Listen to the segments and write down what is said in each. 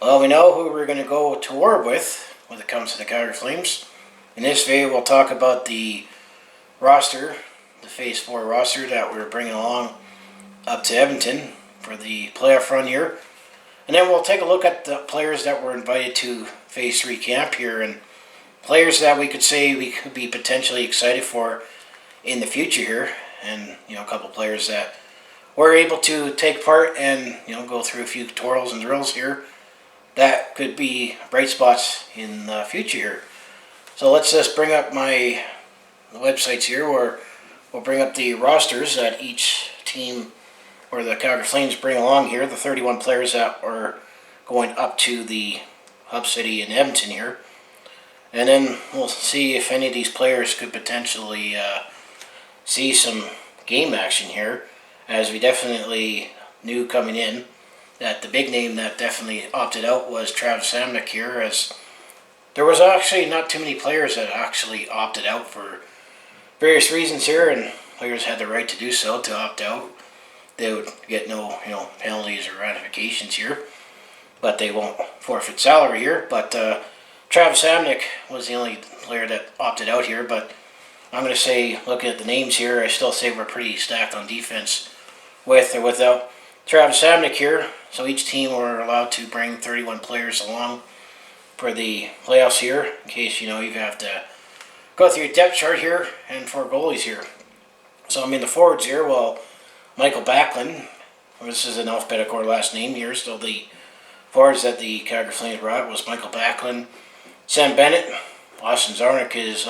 Well, we know who we're going to go to war with when it comes to the Calgary Flames. In this video, we'll talk about the roster, the Phase 4 roster that we're bringing along up to Edmonton for the playoff run here. And then we'll take a look at the players that were invited to Phase 3 camp here and players that we could say we could be potentially excited for in the future here. And, a couple players that were able to take part and, go through a few tutorials and drills here that could be bright spots in the future here. So let's just bring up the websites here, where we'll bring up the rosters that each team or the Calgary Flames bring along here, the 31 players that are going up to the hub city in Edmonton here. And then we'll see if any of these players could potentially see some game action here, as we definitely knew coming in that the big name that definitely opted out was Travis Hamonic here, as there was actually not too many players that actually opted out for various reasons here, and players had the right to do so, to opt out. They would get no penalties or ratifications here, but they won't forfeit salary here. But Travis Hamonic was the only player that opted out here. But I'm going to say, looking at the names here, I still say we're pretty stacked on defense with or without Travis Hamonic here. So each team were allowed to bring 31 players along for the playoffs here, in case you have to go through your depth chart here, and for goalies here. So the forwards here, well, Mikael Backlund, this is an alphabetical last name here, so the forwards that the Calgary Flames brought was Mikael Backlund, Sam Bennett, Austin Czarnik is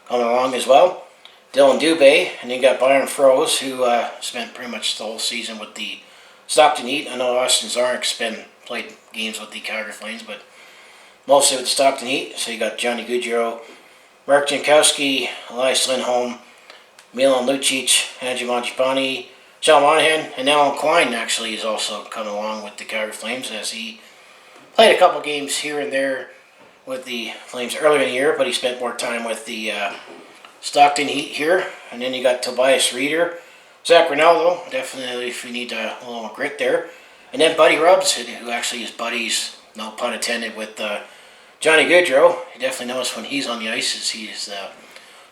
coming along as well, Dillon Dube, and then you got Byron Froese, who spent pretty much the whole season with the Stockton Heat. I know Austin Czarnik's played games with the Calgary Flames, but mostly with the Stockton Heat. So you got Johnny Gaudreau, Mark Jankowski, Elias Lindholm, Milan Lucic, Andrew Mangiapane, Sean Monahan, and Alan Quine actually is also coming along with the Calgary Flames, as he played a couple games here and there with the Flames earlier in the year, but he spent more time with the Stockton Heat here. And then you got Tobias Rieber, Zac Rinaldo, definitely if you need a little more grit there. And then Buddy Rubs, who actually is buddies, no pun intended, with Johnny Gaudreau. You definitely notice when he's on the ice, as he's a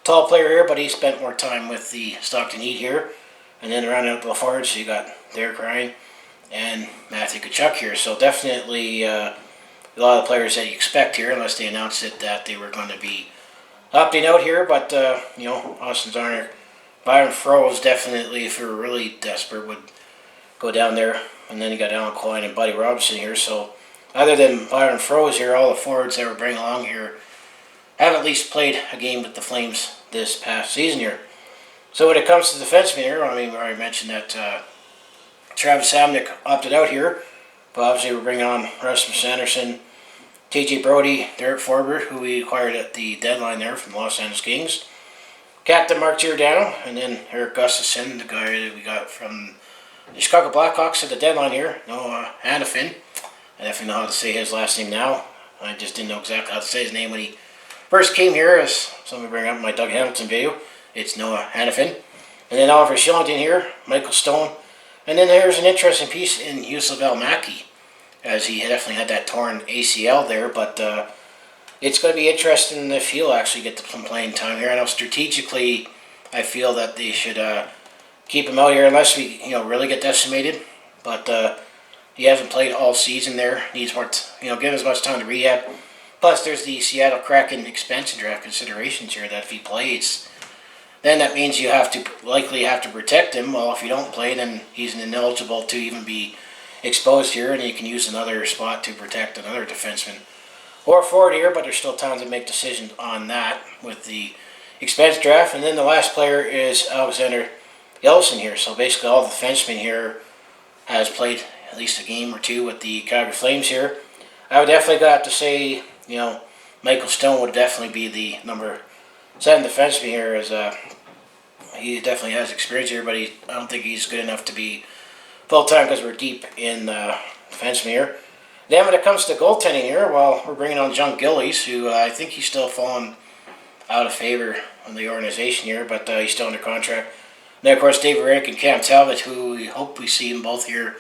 tall player here, but he spent more time with the Stockton Heat here. And then around out the forwards, you got Derek Forbort and Matthew Tkachuk here. So definitely a lot of players that you expect here, unless they announced it that they were going to be opting out here. But Austin Czarnik, Byron Froese definitely, if you're really desperate, would go down there. And then you got Alan Quine and Buddy Robinson here. So other than Byron Froese here, all the forwards that we're bringing along here have at least played a game with the Flames this past season here. So when it comes to defensemen here, we already mentioned that Travis Hamonic opted out here, but obviously we're bringing on Rasmus Andersson, TJ Brodie, Derek Forbort, who we acquired at the deadline there from the Los Angeles Kings, Captain Mark Giordano, and then Erik Gustafsson, the guy that we got from the Chicago Blackhawks at the deadline here, Noah Hanifin. I definitely know how to say his last name now. I just didn't know exactly how to say his name when he first came here, as somebody bring up in my Doug Hamilton video. It's Noah Hanifin. And then Oliver Kylington here, Michael Stone. And then there's an interesting piece in Yusuf Al-Maki, as he definitely had that torn ACL there. But it's going to be interesting if he'll actually get some playing time here. I know strategically, I feel that they should keep him out here unless we really get decimated. But he hasn't played all season there. Needs more, give him as much time to rehab. Plus, there's the Seattle Kraken expansion draft considerations here, that if he plays, then that means you likely have to protect him. Well, if you don't play, then he's ineligible to even be exposed here, and you can use another spot to protect another defenseman or forward here, but there's still time to make decisions on that with the expansion draft. And then the last player is Alexander Yeltsin here. So basically all the defensemen here has played at least a game or two with the Calgary Flames here. I would definitely have to say, Michael Stone would definitely be the number 7 defenseman here, as he definitely has experience here, but I don't think he's good enough to be full-time, because we're deep in defenseman here. Then when it comes to goaltending here, well, we're bringing on John Gillies, who I think he's still fallen out of favor in the organization here, but he's still under contract. And then, of course, David Rick and Cam Talbot, who we hope we see them both here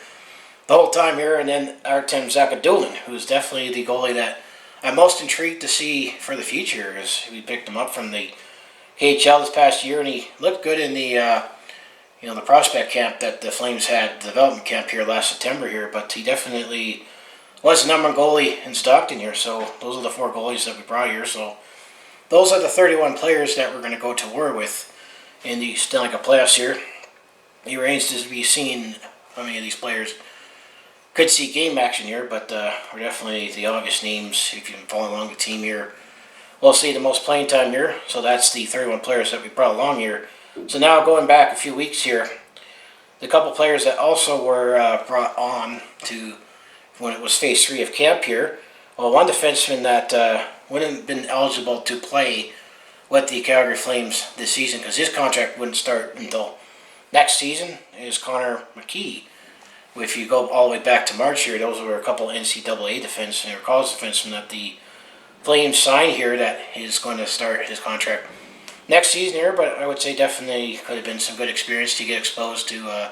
the whole time here. And then Artem Zagadulin, who's definitely the goalie that I'm most intrigued to see for the future, as we picked him up from the KHL this past year, and he looked good in the the prospect camp that the Flames had, the development camp here last September here. But he definitely was the number one goalie in Stockton here. So those are the 4 goalies that we brought here. So those are the 31 players that we're going to go to war with in the Stanley Cup Playoffs here. It remains to be seen how many of these players could see game action here, but we're definitely the obvious names. If you can follow along the team here, we'll see the most playing time here. So that's the 31 players that we brought along here. So now going back a few weeks here, the couple players that also were brought on to when it was phase 3 of camp here. Well, one defenseman that wouldn't have been eligible to play with the Calgary Flames this season because his contract wouldn't start until next season is Connor McKee. If you go all the way back to March here, those were a couple NCAA defensemen or college defensemen that the Flames signed here that is going to start his contract next season here. But I would say definitely could have been some good experience to get exposed to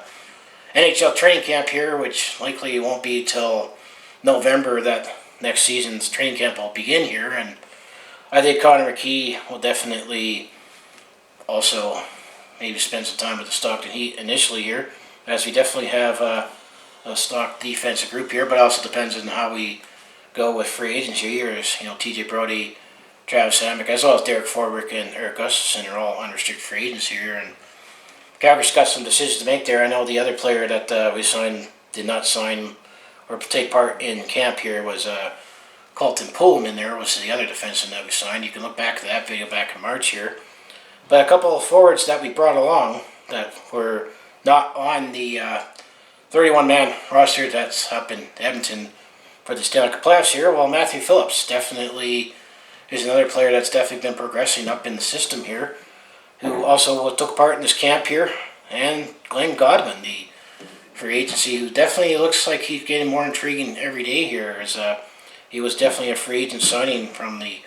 NHL training camp here, which likely won't be till November that next season's training camp will begin here. And I think Connor McKee will definitely also maybe spend some time with the Stockton Heat initially here, as we definitely have a stock defensive group here, but also depends on how we go with free agency here. As TJ Brodie, Travis Hamonic, as well as Derek Forbort and Erik Gustafsson are all unrestricted free agents here, and Calgary's got some decisions to make there. I know the other player that we signed did not sign or take part in camp here was Colton Pullman. There was the other defenseman that we signed. You can look back to that video back in March here. But a couple of forwards that we brought along that were not on the 31-man roster that's up in Edmonton for the Stanley Cup Playoffs here. Well, Matthew Phillips definitely is another player that's definitely been progressing up in the system here, who also took part in this camp here. And Glenn Godwin, the free agency, who definitely looks like he's getting more intriguing every day here, as he was definitely a free agent signing from the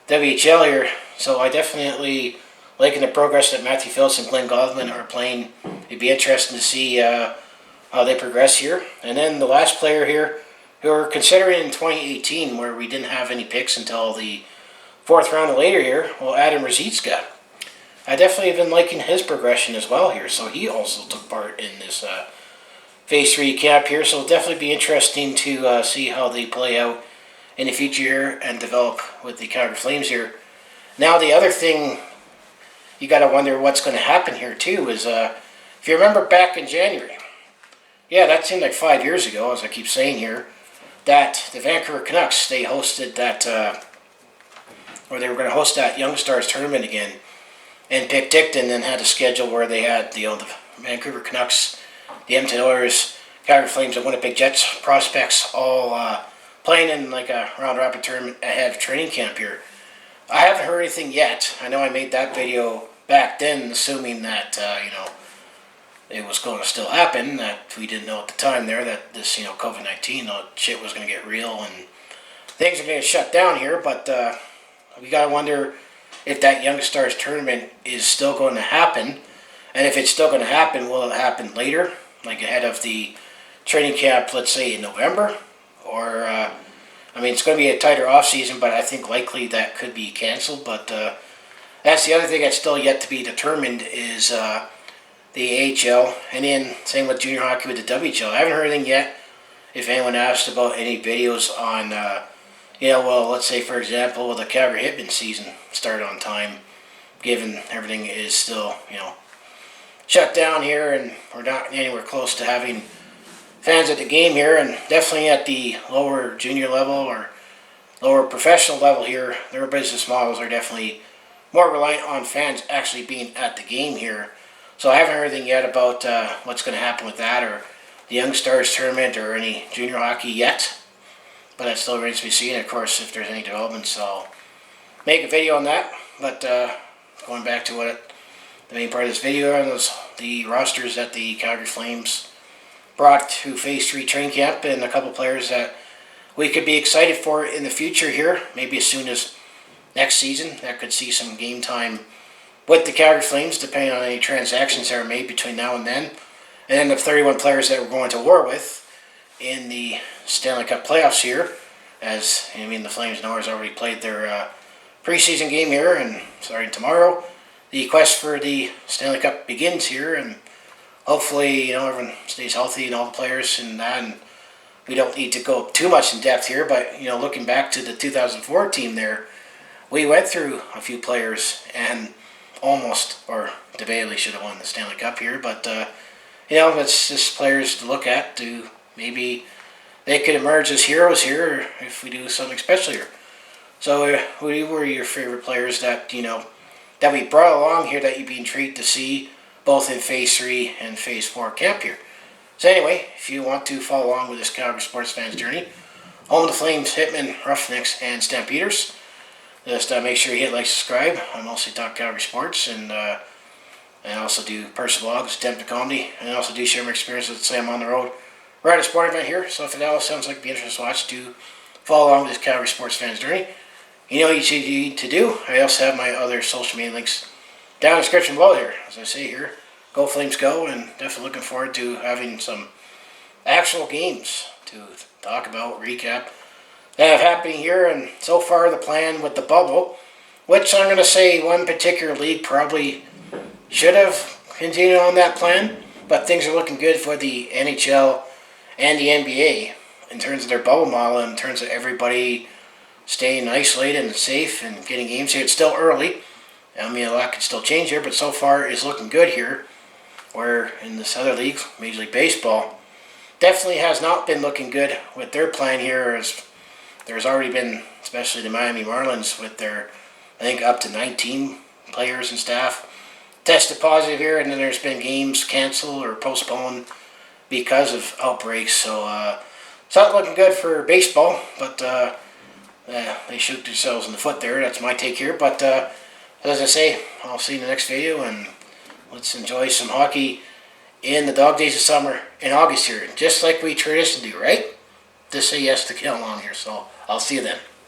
WHL here. So I definitely liking the progress that Matthew Phillips and Glenn Godwin are playing. It'd be interesting to see how they progress here. And then the last player here, who we're considering in 2018, where we didn't have any picks until the 4th round or later here, well, Adam Ruzicka. I definitely have been liking his progression as well here. So he also took part in this phase 3 camp here. So it'll definitely be interesting to see how they play out in the future here and develop with the Calgary Flames here. Now the other thing you got to wonder what's going to happen here too is if you remember back in January, that seemed like 5 years ago, as I keep saying here, that the Vancouver Canucks, they hosted that, or they were going to host that Young Stars tournament again, and picked Dicton and had a schedule where they had the Vancouver Canucks, the Edmonton Oilers, Calgary Flames, and Winnipeg Jets prospects all playing in like a round robin tournament ahead of training camp here. I haven't heard anything yet. I know I made that video back then, assuming that it was going to still happen. That we didn't know at the time there that this COVID-19 shit was going to get real and things are going to shut down here. But we got to wonder if that Young Stars tournament is still going to happen, and if it's still going to happen, will it happen later, like ahead of the training camp, let's say in November, or it's going to be a tighter off season, but I think likely that could be canceled. But that's the other thing that's still yet to be determined is the AHL, and then same with junior hockey with the WHL. I haven't heard anything yet. If anyone asked about any videos on, let's say for example, will the Calgary Hitmen season start on time, given everything is still, shut down here, and we're not anywhere close to having fans at the game here, and definitely at the lower junior level or lower professional level here, their business models are definitely more reliant on fans actually being at the game here. So I haven't heard anything yet about what's going to happen with that, or the Young Stars tournament, or any junior hockey yet. But that still remains to be seen. Of course, if there's any developments, I'll make a video on that. But going back to what the main part of this video was, the rosters that the Calgary Flames brought to phase 3 training camp, and a couple players that we could be excited for in the future here, maybe as soon as next season, that could see some game time with the Calgary Flames, depending on any transactions that are made between now and then. And then the 31 players that we're going to war with, in the Stanley Cup Playoffs here. As the Flames know, has already played their preseason game here, and starting tomorrow, the quest for the Stanley Cup begins here, and hopefully, everyone stays healthy and all the players and that, and we don't need to go too much in depth here, but, looking back to the 2004 team there, we went through a few players and almost, or debatably should have won the Stanley Cup here, but, it's just players to look at to maybe they could emerge as heroes here if we do something special here. So, who were your favorite players that, that we brought along here that you'd be intrigued to see both in Phase 3 and Phase 4 camp here? So anyway, if you want to follow along with this Calgary sports fans journey, home of the Flames, Hitmen, Roughnecks, and Stampeders, just make sure you hit like, subscribe. I mostly talk Calgary sports, and I also do personal vlogs, attempt to comedy, and I also do share my experience with Sam on the road. We're at a sporting event here, so if it all sounds like it'd be interesting to watch, do follow along with this Calgary sports fans journey. You know what you need to do. I also have my other social media links down in the description below here. As I say here, go Flames go, and definitely looking forward to having some actual games to talk about, recap, that have happening here. And so far the plan with the bubble, which I'm going to say one particular league probably should have continued on that plan, but things are looking good for the NHL and the NBA in terms of their bubble model, in terms of everybody staying isolated and safe and getting games here. It's still early. A lot could still change here, but so far it's looking good here. Where in this other league, Major League Baseball, definitely has not been looking good with their plan here, as there's already been, especially the Miami Marlins with their, I think, up to 19 players and staff tested positive here, and then there's been games canceled or postponed because of outbreaks. So it's not looking good for baseball, but they shoot themselves in the foot there. That's my take here. But as I say, I'll see you in the next video, and let's enjoy some hockey in the dog days of summer in August here, just like we traditionally do, right? Just say yes to get along here. So I'll see you then.